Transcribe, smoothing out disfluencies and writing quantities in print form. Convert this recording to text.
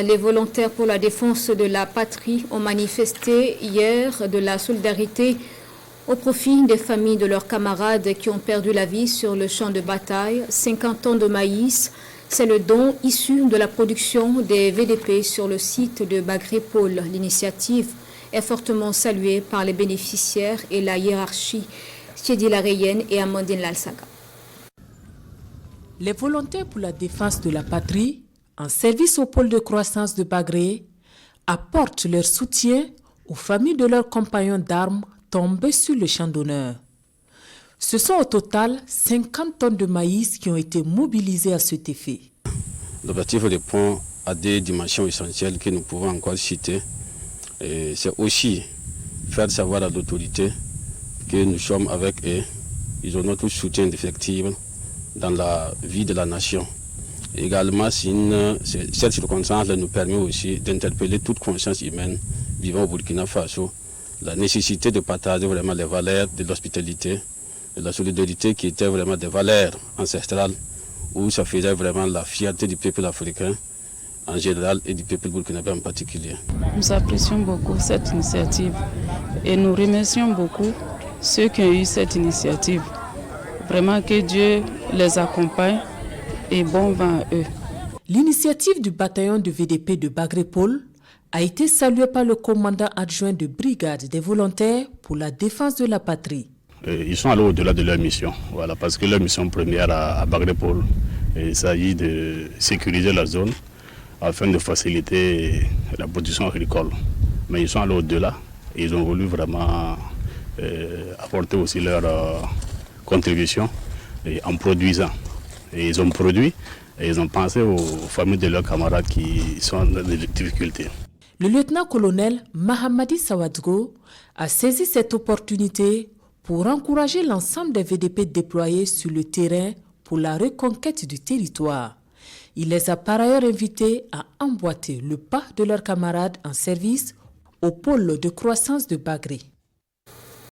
Les volontaires pour la défense de la patrie ont manifesté hier de la solidarité au profit des familles de leurs camarades qui ont perdu la vie sur le champ de bataille. 50 tonnes de maïs, c'est le don issu de la production des VDP sur le site de Bagré-Pôle. L'initiative est fortement saluée par les bénéficiaires et la hiérarchie. Thiedi Lareyenne et Amandine Lalsaga. Les volontaires pour la défense de la patrie, en service au pôle de croissance de Bagré, apportent leur soutien aux familles de leurs compagnons d'armes tombés sur le champ d'honneur. Ce sont au total 50 tonnes de maïs qui ont été mobilisées à cet effet. L'objectif répond à des dimensions essentielles que nous pouvons encore citer. C'est aussi faire savoir à l'autorité que nous sommes avec eux. Ils ont notre soutien indéfectible dans la vie de la nation. Également, cette circonstance nous permet aussi d'interpeller toute conscience humaine vivant au Burkina Faso, la nécessité de partager vraiment les valeurs de l'hospitalité, de la solidarité qui étaient vraiment des valeurs ancestrales, où ça faisait vraiment la fierté du peuple africain en général et du peuple burkinabé en particulier. Nous apprécions beaucoup cette initiative et nous remercions beaucoup ceux qui ont eu cette initiative. Vraiment que Dieu les accompagne et bon vent à eux. L'initiative du bataillon de VDP de Bagré-Pôle a été saluée par le commandant adjoint de brigade des volontaires pour la défense de la patrie. Ils sont allés au-delà de leur mission, voilà, parce que leur mission première à Bagré-Pôle, il s'agit de sécuriser la zone afin de faciliter la production agricole. Mais ils sont allés au-delà et ils ont voulu vraiment apporter aussi leur contribution en produisant. Et ils ont produit et ils ont pensé aux familles de leurs camarades qui sont dans des difficultés. Le lieutenant-colonel Mahamadi Sawadgo a saisi cette opportunité pour encourager l'ensemble des VDP déployés sur le terrain pour la reconquête du territoire. Il les a par ailleurs invités à emboîter le pas de leurs camarades en service au pôle de croissance de Bagré.